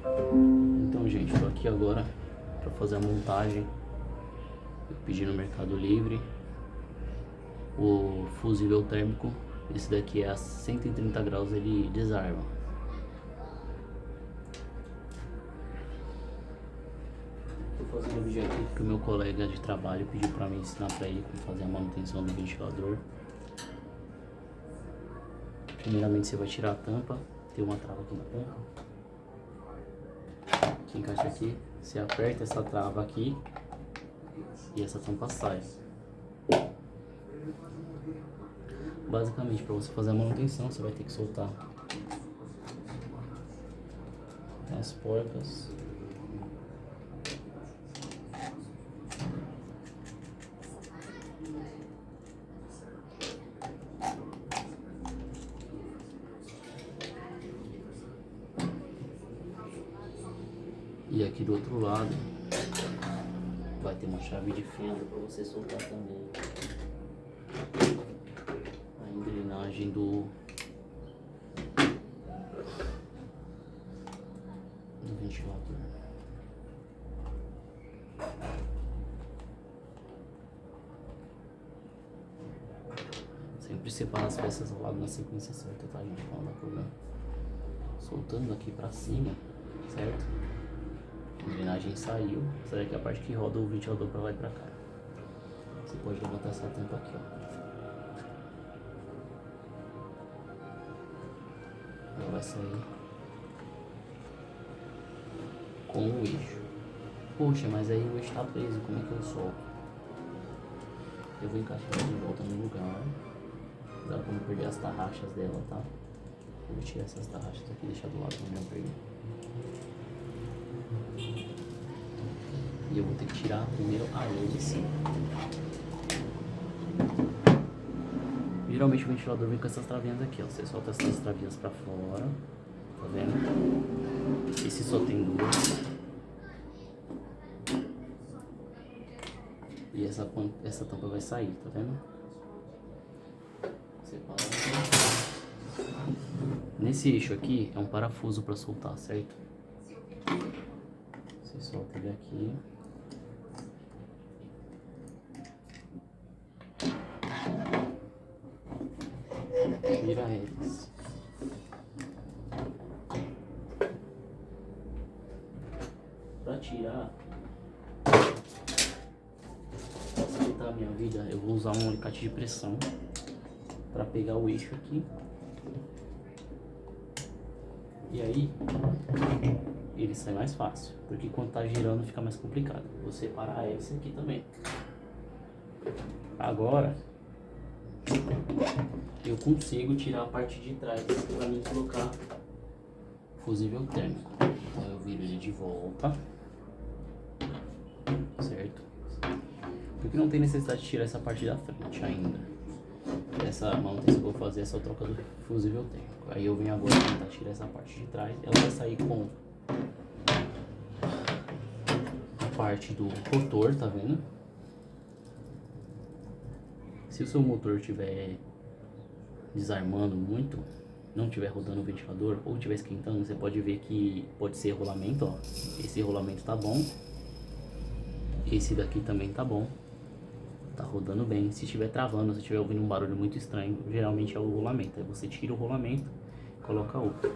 Então, gente, tô aqui agora para fazer a montagem. Eu pedi no Mercado Livre o fusível térmico. Esse daqui é a 130 graus, ele desarma. Tô fazendo o vídeo aqui porque o meu colega de trabalho pediu para mim ensinar para ele como fazer a manutenção do ventilador. Primeiramente você vai tirar a tampa, tem uma trava aqui na tampa, que encaixa aqui. Você aperta essa trava aqui e essa tampa sai. Basicamente, para você fazer a manutenção, você vai ter que soltar as porcas. E aqui do outro lado vai ter uma chave de fenda para você soltar também a engrenagem do ventilador. Sempre separa as peças ao lado na sequência certa, tá, gente? Pra não dar problema. Soltando aqui pra cima, certo? A engrenagem saiu. Essa daqui é a parte que roda o ventilador pra lá e pra cá. Você pode levantar essa tampa aqui, ó. Ela vai sair com o eixo. Poxa, mas aí o eixo tá preso, como é que eu solto? Eu vou encaixar ela de volta no lugar. Dá pra não perder as tarraxas dela, tá? Eu vou tirar essas tarraxas aqui e deixar do lado pra não perder. E eu vou ter que tirar primeiro a hélice. Geralmente o ventilador vem com essas travinhas aqui, ó. Você solta essas travinhas pra fora. Tá vendo? Esse só tem duas. E essa tampa vai sair, tá vendo? Separa. Nesse eixo aqui é um parafuso para soltar, certo? Você solta ele aqui. Tira eles. Para tirar, facilitar a minha vida, eu vou usar um alicate de pressão para pegar o eixo aqui. E aí ele sai mais fácil, porque quando tá girando fica mais complicado. Vou separar a hélice aqui também. Agora eu consigo tirar a parte de trás para mim colocar fusível térmico. Então eu viro ele de volta, certo? Porque não tem necessidade de tirar essa parte da frente ainda. Essa manutenção que eu vou fazer é só troca do fusível térmico. Aí eu venho agora tentar tirar essa parte de trás. Ela vai sair com a parte do rotor, tá vendo? Se o seu motor estiver desarmando muito, não estiver rodando o ventilador ou estiver esquentando, você pode ver que pode ser rolamento, ó. Esse rolamento tá bom. Esse daqui também tá bom. Tá rodando bem. Se estiver travando, se estiver ouvindo um barulho muito estranho, geralmente é o rolamento. Aí você tira o rolamento e coloca outro.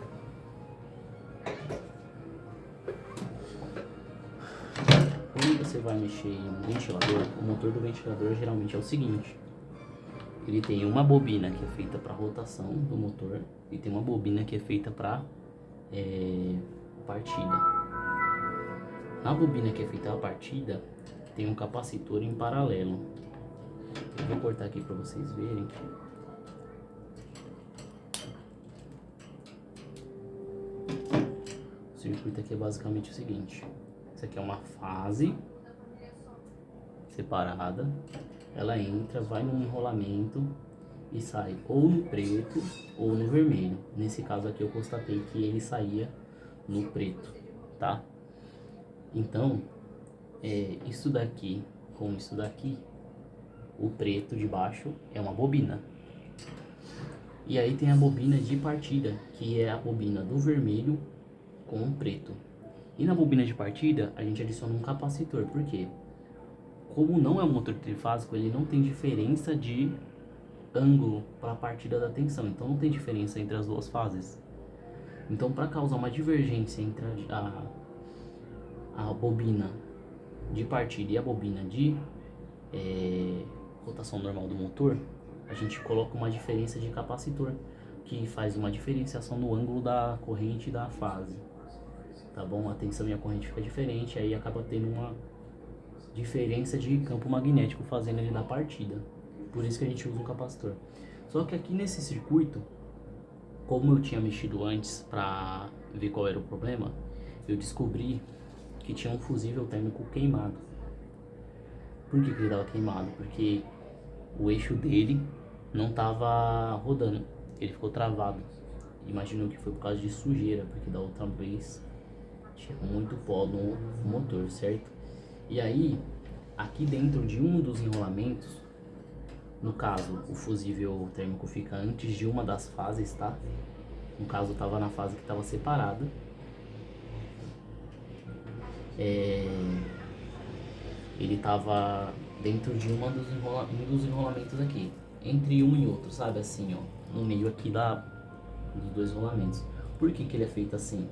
Quando você vai mexer em um ventilador, o motor do ventilador geralmente é o seguinte: ele tem uma bobina que é feita para rotação do motor e tem uma bobina que é feita para partida. Na bobina que é feita a partida, tem um capacitor em paralelo. Eu vou cortar aqui para vocês verem. O circuito aqui é basicamente o seguinte: isso aqui é uma fase separada, ela entra, vai no enrolamento e sai ou no preto ou no vermelho. Nesse caso aqui eu constatei que ele saía no preto, tá? Então, isso daqui com isso daqui, o preto de baixo é uma bobina. E aí tem a bobina de partida, que é a bobina do vermelho com o preto. E na bobina de partida, a gente adiciona um capacitor. Por quê? Como não é um motor trifásico, ele não tem diferença de ângulo para a partida da tensão. Então não tem diferença entre as duas fases. Então, para causar uma divergência entre a bobina de partida e a bobina de rotação normal do motor, a gente coloca uma diferença de capacitor, que faz uma diferenciação no ângulo da corrente da fase. Tá bom? A tensão e a corrente fica diferente, aí acaba tendo uma diferença de campo magnético fazendo ele da partida. Por isso que a gente usa um capacitor. Só que aqui nesse circuito, como eu tinha mexido antes para ver qual era o problema, eu descobri que tinha um fusível térmico queimado. Por que ele estava queimado? Porque o eixo dele não estava rodando, ele ficou travado. Imagino que foi por causa de sujeira, porque da outra vez tinha muito pó no motor, certo? E aí, aqui dentro de um dos enrolamentos, no caso, o fusível térmico fica antes de uma das fases, tá? No caso, estava na fase que estava separada. Ele estava dentro de um dos enrolamentos aqui, entre um e outro, sabe? Assim, ó, no meio aqui dos dois rolamentos. Por que ele é feito assim?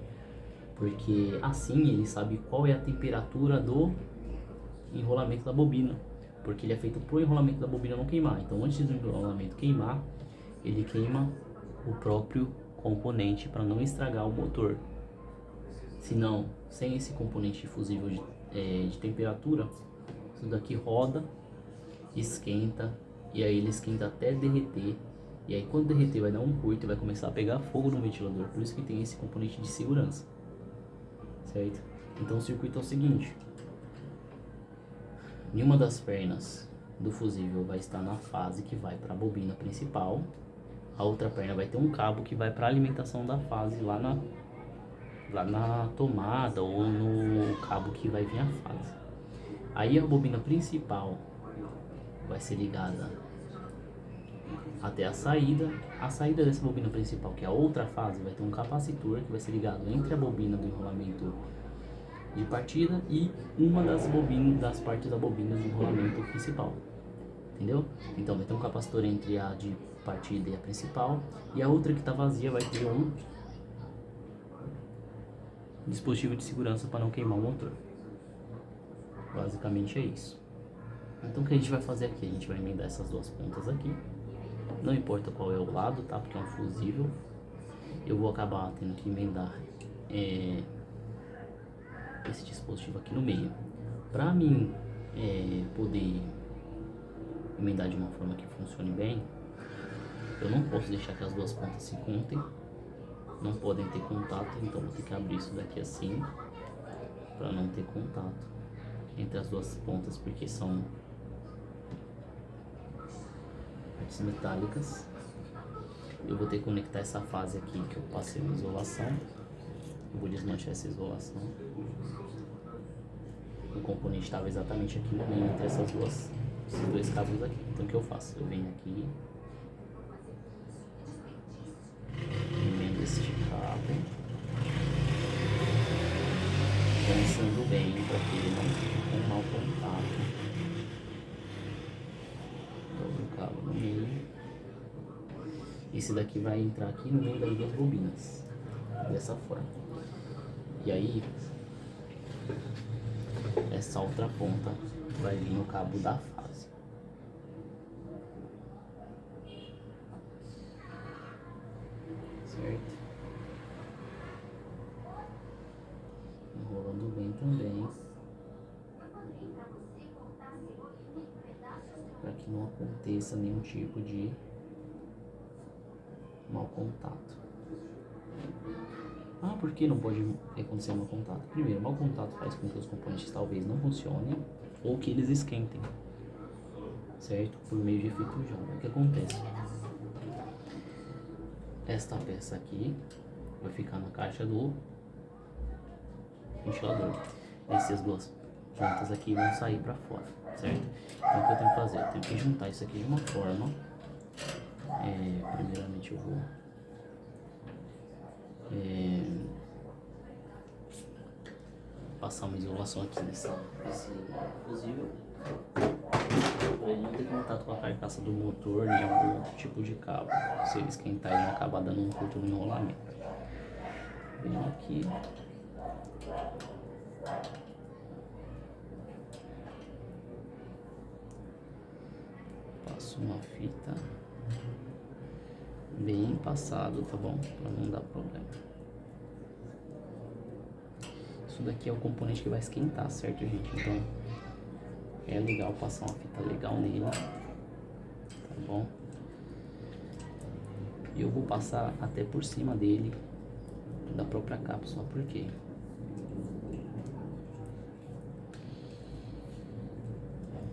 Porque assim ele sabe qual é a temperatura do enrolamento da bobina. Porque ele é feito pro enrolamento da bobina não queimar. Então, antes do enrolamento queimar, ele queima o próprio componente para não estragar o motor. Senão, sem esse componente fusível de temperatura, isso daqui roda, esquenta, e aí ele esquenta até derreter. E aí quando derreter vai dar um curto e vai começar a pegar fogo no ventilador. Por isso que tem esse componente de segurança, certo? Então o circuito é o seguinte: nenhuma das pernas do fusível vai estar na fase que vai para a bobina principal. A outra perna vai ter um cabo que vai para a alimentação da fase lá na tomada ou no cabo que vai vir a fase. Aí a bobina principal vai ser ligada até a saída. A saída dessa bobina principal, que é a outra fase, vai ter um capacitor que vai ser ligado entre a bobina do enrolamento de partida e uma das partes da bobina do enrolamento principal. Entendeu? Então vai ter um capacitor entre a de partida e a principal, e a outra que está vazia vai ter um dispositivo de segurança para não queimar o motor. Basicamente é isso. Então o que a gente vai fazer aqui? A gente vai emendar essas duas pontas aqui. Não importa qual é o lado, tá? Porque é um fusível. Eu vou acabar tendo que emendar esse dispositivo aqui no meio. Pra mim poder emendar de uma forma que funcione bem, eu não posso deixar que as duas pontas se contem. Não podem ter contato, então vou ter que abrir isso daqui assim, para não ter contato entre as duas pontas, porque são partes metálicas. Eu vou ter que conectar essa fase aqui que eu passei na isolação. Eu vou desmanchar essa isolação. O componente estava exatamente aqui no meio entre esses dois cabos aqui. Então o que eu faço? Eu venho aqui, emendo este cabo, pensando bem para que ele não fique com mau contato. Dobro o cabo no meio. Esse daqui vai entrar aqui no meio das duas bobinas, dessa forma. E aí, essa outra ponta vai vir no cabo da fase. Certo? Enrolando bem também, para que não aconteça nenhum tipo de mau contato. Ah, por que não pode acontecer mau contato? Primeiro, mau contato faz com que os componentes talvez não funcionem ou que eles esquentem, certo? Por meio de efeito Joule. O que acontece? Esta peça aqui vai ficar na caixa do ventilador. Essas duas pontas aqui vão sair para fora, certo? Então o que eu tenho que fazer? Eu tenho que juntar isso aqui de uma forma. Primeiramente eu vou passar uma isolação aqui nesse fusível, para ele não ter contato com a carcaça do motor nem algum outro tipo de cabo. Se ele esquentar, ele não acaba dando um curto no enrolamento. Venho aqui. Passo uma fita bem passado, tá bom? Para não dar problema. Isso daqui é o componente que vai esquentar, certo, gente? Então é legal passar uma fita legal nele, tá bom? E eu vou passar até por cima dele, da própria cápsula, por quê?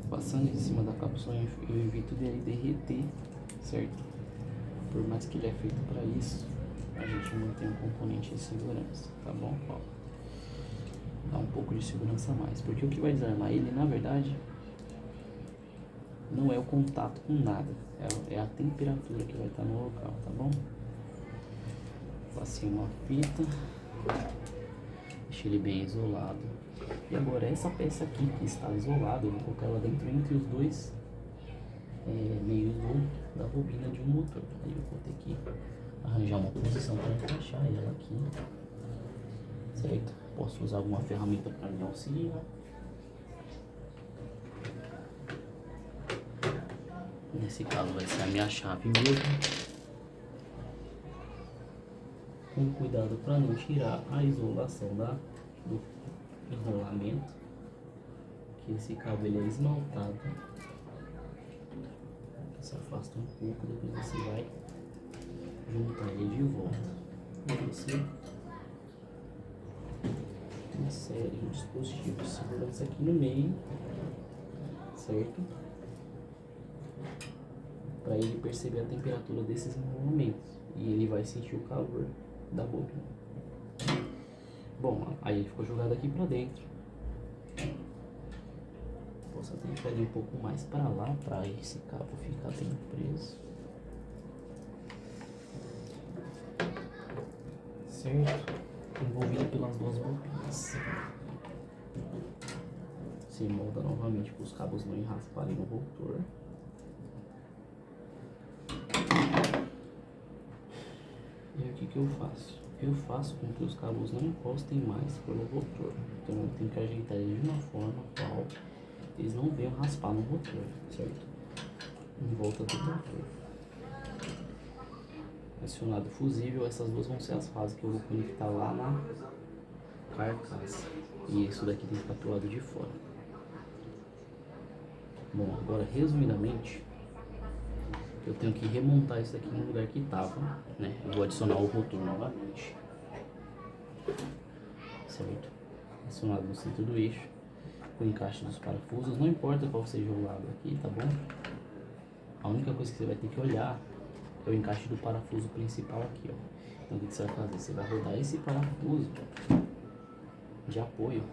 Passando em cima da cápsula eu evito dele derreter, certo? Por mais que ele é feito para isso, a gente mantém um componente de segurança, tá bom? Ó, dá um pouco de segurança a mais, porque o que vai desarmar ele, na verdade, não é o contato com nada, é a temperatura que vai estar no local, tá bom? Passei uma fita, deixei ele bem isolado. E agora essa peça aqui que está isolada, eu vou colocar ela dentro entre os dois meios da bobina de um motor. Aí eu vou ter que arranjar uma posição para encaixar ela aqui, certo? Posso usar alguma ferramenta para me auxiliar. Nesse caso vai ser a minha chave mesmo. Com cuidado para não tirar a isolação do enrolamento, que esse cabo ele é esmaltado. Você afasta um pouco, depois você vai juntar ele de volta. E você insere o dispositivo de segurança aqui no meio, certo? Para ele perceber a temperatura desses enrolamentos e ele vai sentir o calor da bobina. Bom, aí ele ficou jogado aqui para dentro. Posso até enfiar ele um pouco mais para lá, para esse cabo ficar bem preso. Certo? Envolvido pelas duas bobinas. Se molda novamente para os cabos não enrasparem no rotor. E aí o que eu faço? Eu faço com que os cabos não encostem mais pelo rotor. Então eu tenho que ajeitar ele de uma forma qual eles não venham raspar no rotor, certo? Em volta do rotor. Acionado o fusível, essas duas vão ser as fases que eu vou conectar lá na carcaça. E isso daqui tem que ficar pro lado de fora. Bom, agora resumidamente, eu tenho que remontar isso aqui no lugar que estava, né? Eu vou adicionar o rotor novamente, certo? Acionado no centro do eixo, o encaixe dos parafusos, não importa qual seja o lado aqui, tá bom? A única coisa que você vai ter que olhar é o encaixe do parafuso principal aqui, ó. Então o que você vai fazer? Você vai rodar esse parafuso de apoio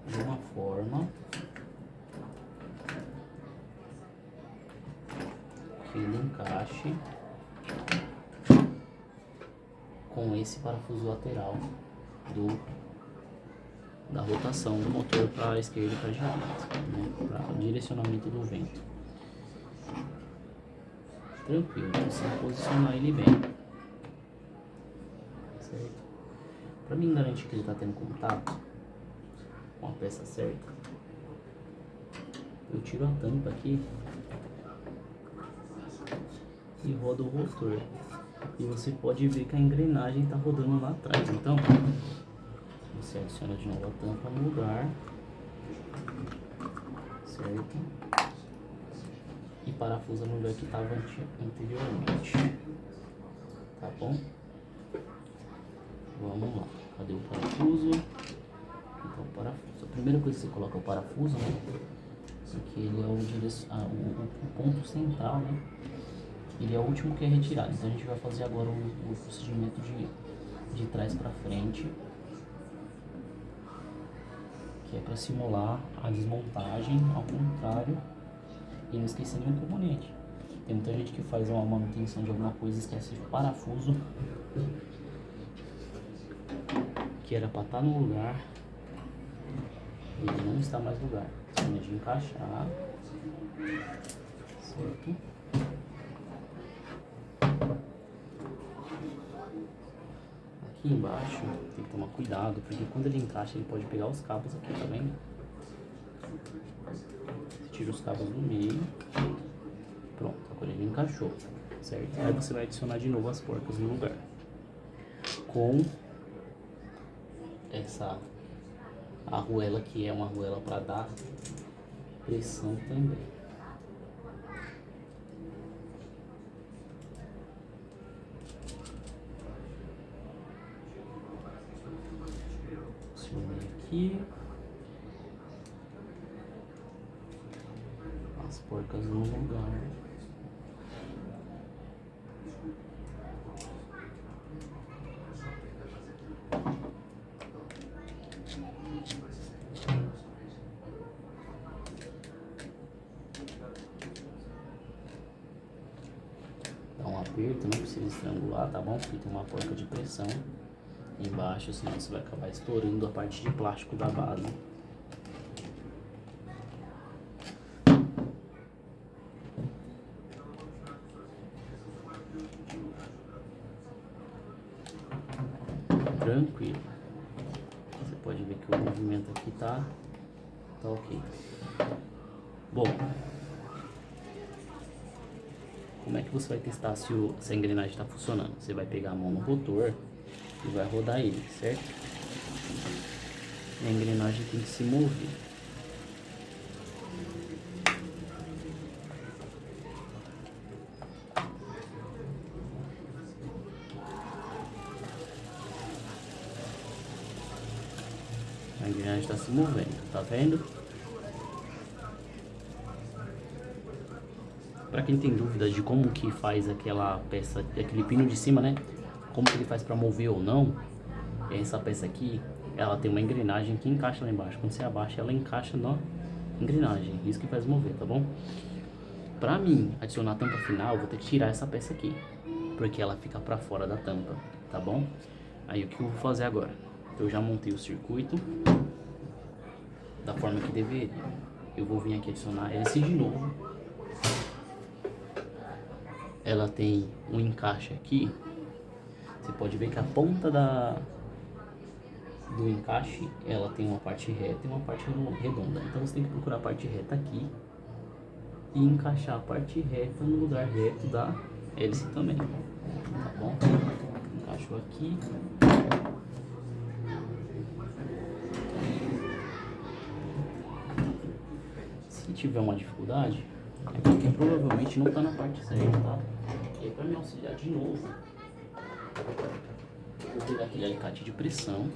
de uma forma que ele encaixe com esse parafuso lateral da rotação do motor para a esquerda e para a direita, né? Para o direcionamento do vento. Tranquilo, você vai posicionar ele bem, certo? Para mim garantir que ele está tendo contato com a peça certa, eu tiro a tampa aqui e rodo o rotor. E você pode ver que a engrenagem está rodando lá atrás. Então, você adiciona de novo a tampa no lugar, certo? E parafusa no lugar que estava anteriormente. Tá bom? Vamos lá. Cadê o parafuso? Então, o parafuso. A primeira coisa que você coloca é o parafuso, né? Porque ele é o ponto central, né? Ele é o último que é retirado. Então a gente vai fazer agora o procedimento de trás para frente, que é para simular a desmontagem ao contrário e não esquecer nenhum componente. Tem muita gente que faz uma manutenção de alguma coisa e esquece o parafuso, que era para estar no lugar, ele não está mais no lugar. Termina de encaixar, certo? Aqui embaixo tem que tomar cuidado, porque quando ele encaixa ele pode pegar os cabos aqui, tá vendo? Você tira os cabos do meio, pronto, agora ele encaixou, certo? Aí você vai adicionar de novo as porcas no lugar, com essa arruela, que é uma arruela para dar pressão também. Posicionei aqui as porcas no lugar. Dá um aperto, não precisa estrangular, tá bom? Porque tem uma porca de pressão embaixo, senão você vai acabar estourando a parte de plástico da base. Tranquilo. Você pode ver que o movimento aqui tá ok. Bom, como é que você vai testar se a engrenagem está funcionando? Você vai pegar a mão no rotor e vai rodar ele, certo? E a engrenagem tem que se mover. A engrenagem está se movendo, tá vendo? Para quem tem dúvidas de como que faz aquela peça, aquele pino de cima, né? Como que ele faz para mover ou não, essa peça aqui, ela tem uma engrenagem que encaixa lá embaixo. Quando você abaixa, ela encaixa na engrenagem. Isso que faz mover, tá bom? Para mim adicionar a tampa final, eu vou ter que tirar essa peça aqui, porque ela fica para fora da tampa, tá bom? Aí o que eu vou fazer agora? Eu já montei o circuito da forma que deveria. Eu vou vir aqui adicionar a hélice de novo. Ela tem um encaixe aqui. Você pode ver que a ponta do encaixe, ela tem uma parte reta e uma parte redonda. Então você tem que procurar a parte reta aqui e encaixar a parte reta no lugar reto da hélice também, tá bom? Encaixou aqui. Se tiver uma dificuldade, é porque provavelmente não está na parte certa, tá? E aí, para me auxiliar de novo, vou pegar aquele alicate de pressão.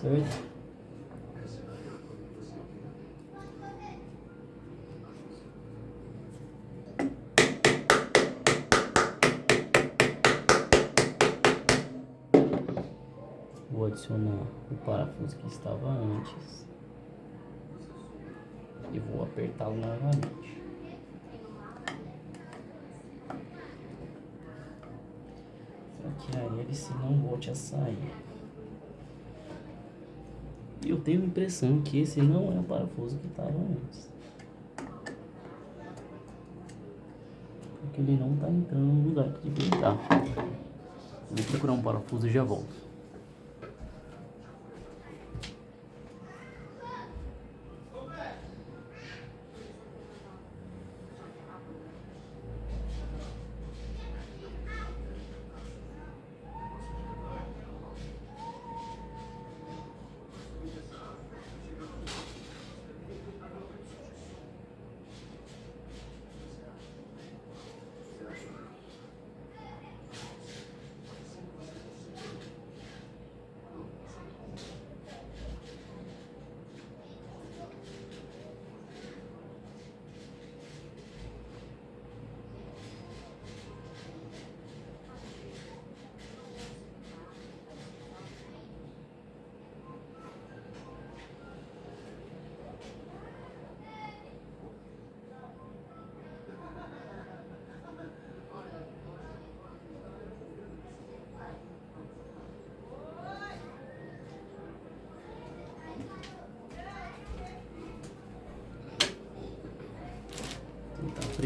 Certo? Vou adicionar o parafuso que estava antes e vou apertá-lo novamente. Para que a hélice não volte a sair. Eu tenho a impressão que esse não é o parafuso que estava antes, porque ele não está entrando no lugar que devia estar. Vou procurar um parafuso e já volto.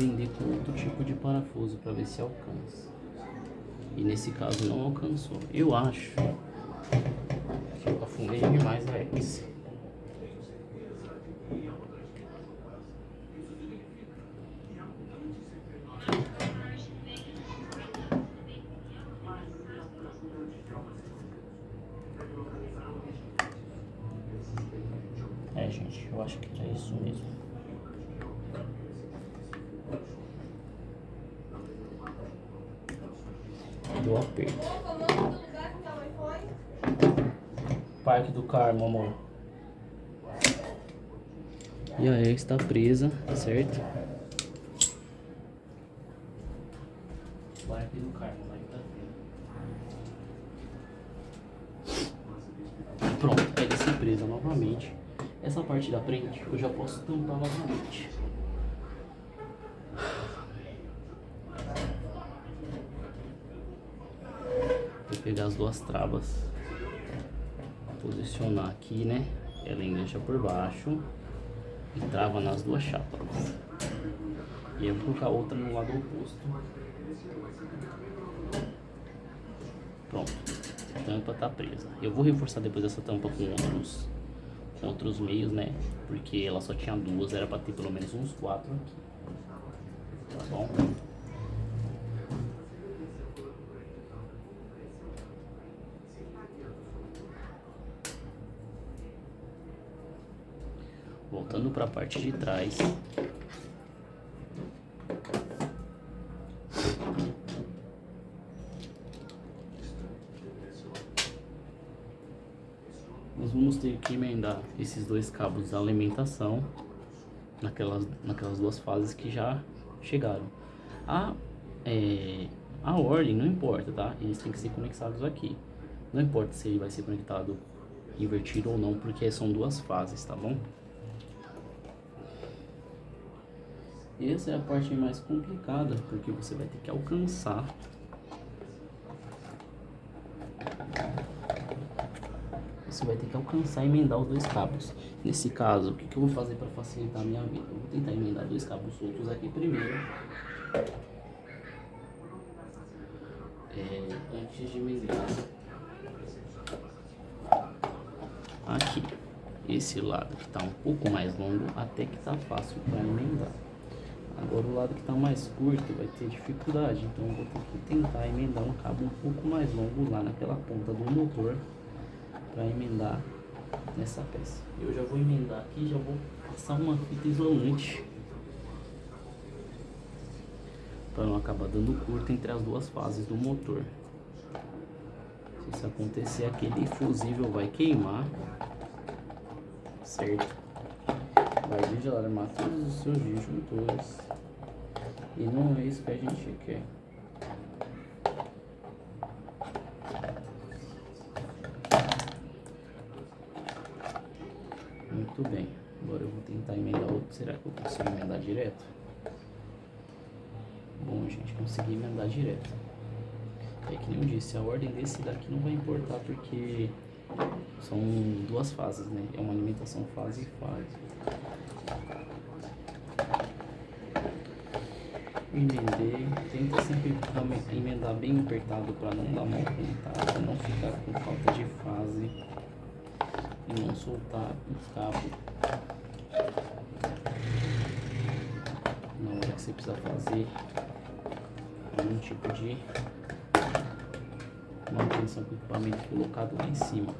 prender com outro tipo de parafuso para ver se alcança. E nesse caso não alcançou. Eu acho que eu afundei demais a hélice. Gente, eu acho que era isso mesmo. Deu aperto. Parque do Carmo, amor. E a hélice está presa, certo? Parque do Carmo, lá tá. Pronto, a hélice presa novamente. Essa parte da frente eu já posso tampar novamente. Vou pegar as duas travas, posicionar aqui, né? Ela engancha por baixo e trava nas duas chapas. E eu vou colocar outra no lado oposto. Pronto, a tampa tá presa. Eu vou reforçar depois essa tampa com outros meios, né? Porque ela só tinha duas, era pra ter pelo menos uns 4 aqui. Tá bom? Voltando para a parte de trás. Nós vamos ter que emendar esses dois cabos da alimentação naquelas duas fases que já chegaram. A ordem não importa, tá? Eles têm que ser conectados aqui. Não importa se ele vai ser conectado invertido ou não, porque são duas fases, tá bom? Essa é a parte mais complicada, porque você vai ter que alcançar e emendar os dois cabos. Nesse caso, o que eu vou fazer para facilitar a minha vida? Eu vou tentar emendar dois cabos soltos aqui primeiro. Antes de emendar aqui, esse lado que está um pouco mais longo, até que tá fácil para emendar. Agora o lado que está mais curto vai ter dificuldade, então eu vou ter que tentar emendar um cabo um pouco mais longo lá naquela ponta do motor para emendar nessa peça. Eu já vou emendar aqui, já vou passar uma fita isolante para não acabar dando curto entre as duas fases do motor. Se isso acontecer, aquele fusível vai queimar, certo? Vai desarmar todos os seus disjuntores e não é isso que a gente quer. Muito bem, agora eu vou tentar emendar outro. Será que eu consigo emendar direto? Bom, gente, consegui emendar direto. É que nem eu disse, a ordem desse daqui não vai importar porque são duas fases, né? É uma alimentação fase e fase. Emendei, tenta sempre emendar bem apertado para não dar mal contato, não ficar com falta de fase e não soltar o cabo na hora que você precisa fazer algum tipo de manutenção com o equipamento colocado lá em cima,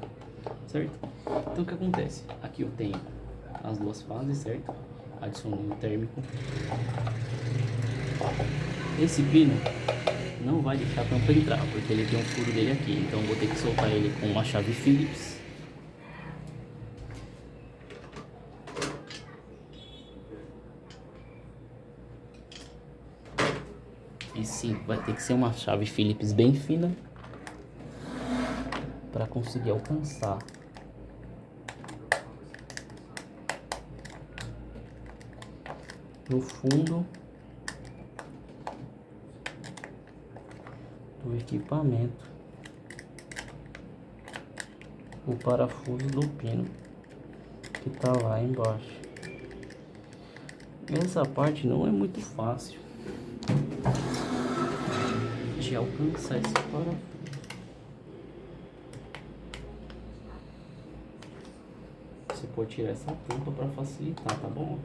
certo? Então o que acontece? Aqui eu tenho as duas fases, certo? Adicionei o térmico. Esse pino não vai deixar a tampa entrar, porque ele tem um furo dele aqui, então eu vou ter que soltar ele com uma chave Phillips. E sim, vai ter que ser uma chave Phillips bem fina para conseguir alcançar no fundo do equipamento o parafuso do pino que tá lá embaixo. Essa parte não é muito fácil de alcançar esse parafuso. Você pode tirar essa tampa para facilitar, tá bom?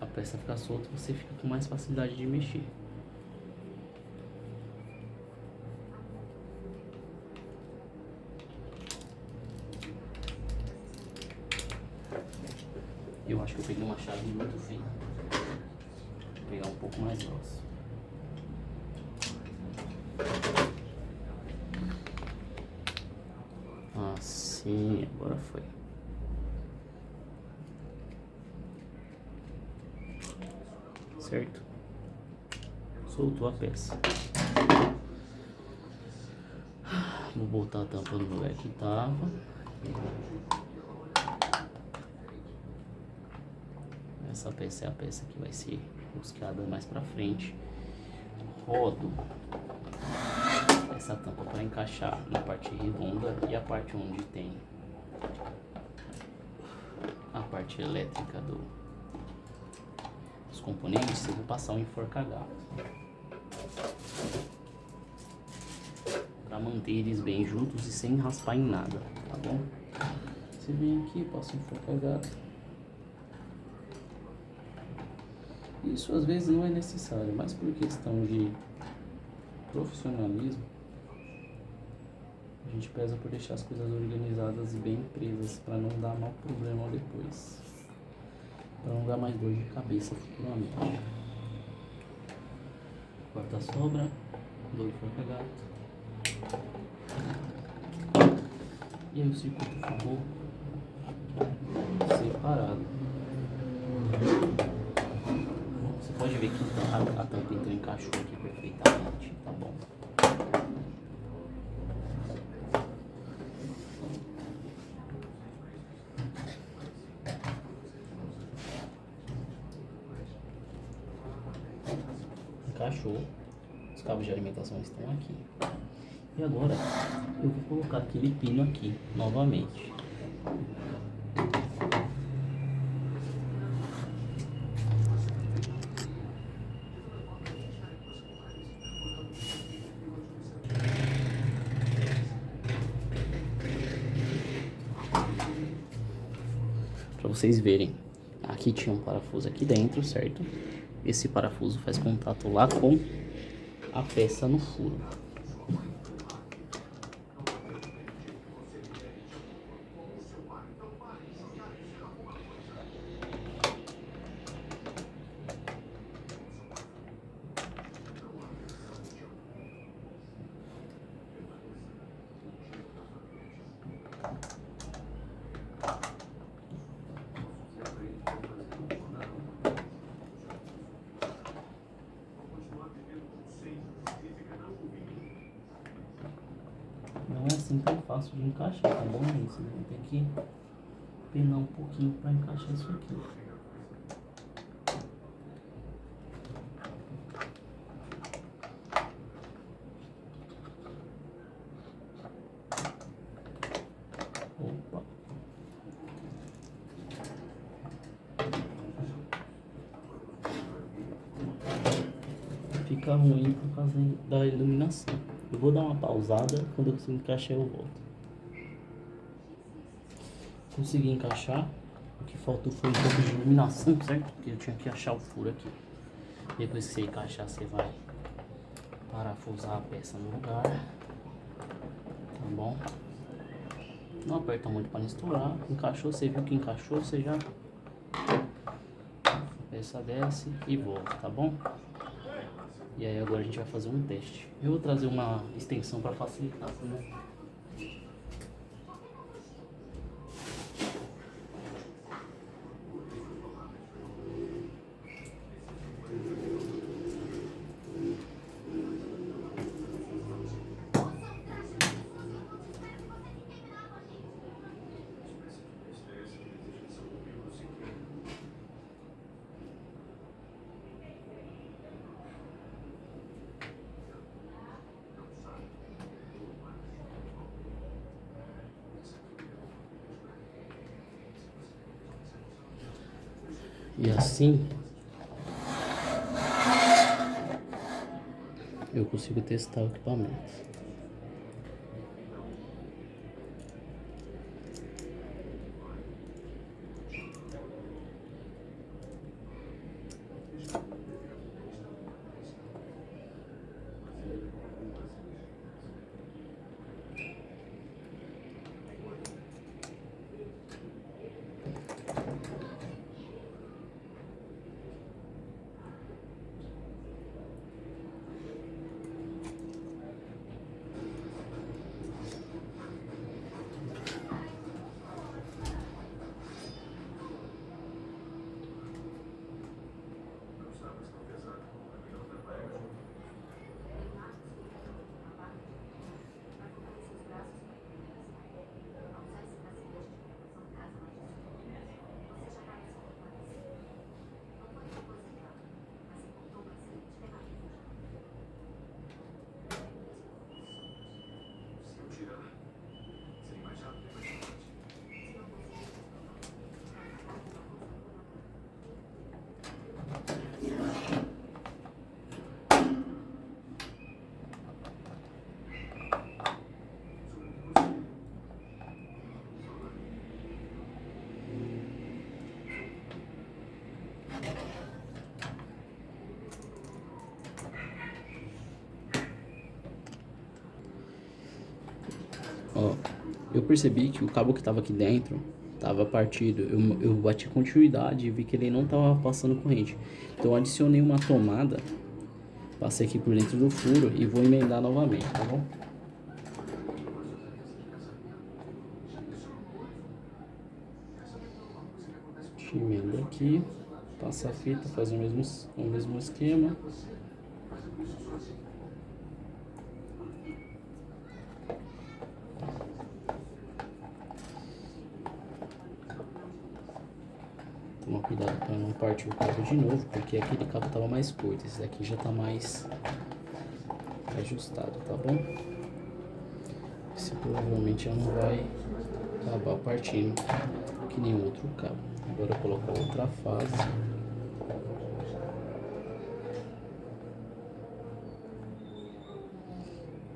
A peça fica solta, você fica com mais facilidade de mexer. Eu acho que eu peguei uma chave muito fina. Vou pegar um pouco mais grossa. Assim, agora foi. Certo? Soltou a peça. Vou botar a tampa no lugar que tava. Essa peça é a peça que vai ser buscada mais pra frente. Rodo essa tampa para encaixar na parte redonda e a parte onde tem a parte elétrica dos componentes. Eu vou passar um enforca-gato para manter eles bem juntos e sem raspar em nada, tá bom? Você vem aqui, passa um enforca-gato. Isso às vezes não é necessário, mas por questão de profissionalismo, a gente pesa por deixar as coisas organizadas e bem presas para não dar mau problema depois, para não dar mais dor de cabeça futuramente. Corta a sobra, dou enforca-gato. E aí o circuito ficou separado. Você pode ver que a tampa então encaixou aqui perfeitamente, tá bom? Encaixou, os cabos de alimentação estão aqui. E agora eu vou colocar aquele pino aqui novamente. Para vocês verem, aqui tinha um parafuso aqui dentro, certo? Esse parafuso faz contato lá com a peça no furo. Não é assim tão fácil de encaixar, tá bom, gente? Você vai ter que penar um pouquinho para encaixar isso aqui. Opa! Fica ruim por causa da iluminação. Eu vou dar uma pausada, quando eu conseguir encaixar eu volto. Consegui encaixar, o que faltou foi um pouco de iluminação, certo? Porque eu tinha que achar o furo aqui. Depois que você encaixar, você vai parafusar a peça no lugar, tá bom? Não aperta muito para não estourar. Encaixou, você viu que encaixou, você já... A peça desce e volta, tá bom? E aí agora a gente vai fazer um teste. Eu vou trazer uma extensão para facilitar, né? E assim eu consigo testar o equipamento. Ó, eu percebi que o cabo que tava aqui dentro tava partido. Eu bati continuidade e vi que ele não tava passando corrente. Então eu adicionei uma tomada, passei aqui por dentro do furo e vou emendar novamente, tá bom? Emenda aqui, passa a fita, faz o mesmo esquema. Toma cuidado para não partir o cabo de novo, porque aquele cabo estava mais curto, esse daqui já está mais ajustado, tá bom? Esse provavelmente já não vai acabar partindo que nem o outro cabo. Agora eu coloco a outra fase.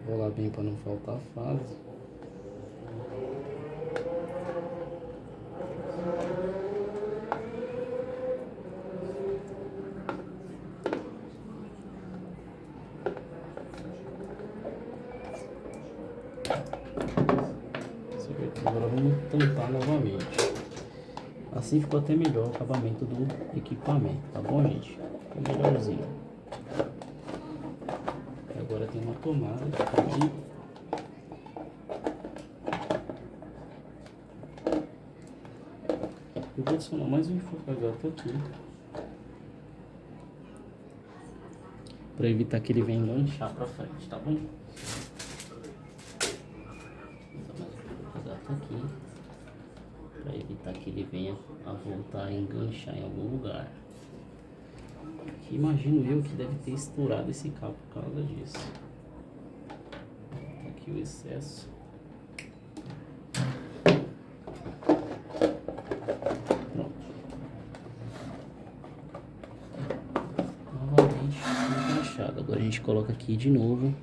Rolar bem para não faltar fase. Agora vamos tampar novamente. Assim ficou até melhor o acabamento do equipamento, tá bom, gente? Ficou melhorzinho. Agora tem uma tomada aqui. Eu vou adicionar mais um enforca-gato aqui, para evitar que ele venha enganchar para frente, tá bom? Aqui para evitar que ele venha a voltar a enganchar em algum lugar. Que imagino eu que deve ter estourado esse cabo por causa disso. Aqui o excesso. Pronto. Novamente encaixado. Agora a gente coloca aqui de novo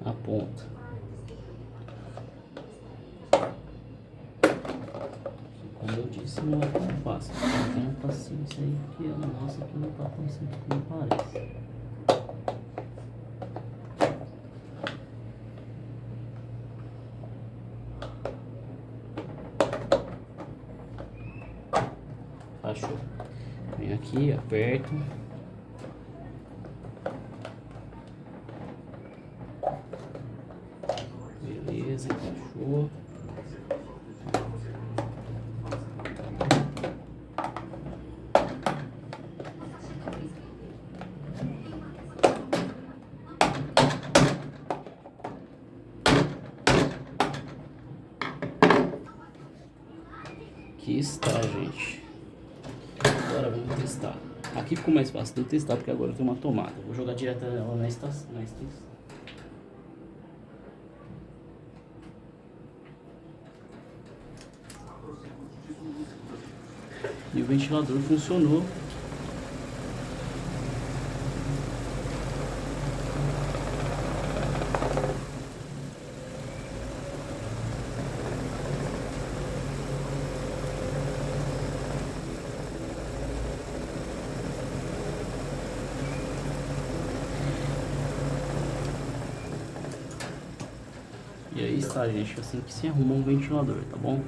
a ponta. Como eu disse, não é tão fácil. Tenha paciência aí, porque a nossa aqui não tá tão simples como parece. Achou? Vem aqui, aperta. Beleza, encaixou. Aqui está, gente. Agora vamos testar. Aqui ficou mais fácil de eu testar porque agora eu tenho uma tomada. Vou jogar direto ela na extensão. E o ventilador funcionou. E aí está, gente, assim que se arruma um ventilador, tá bom?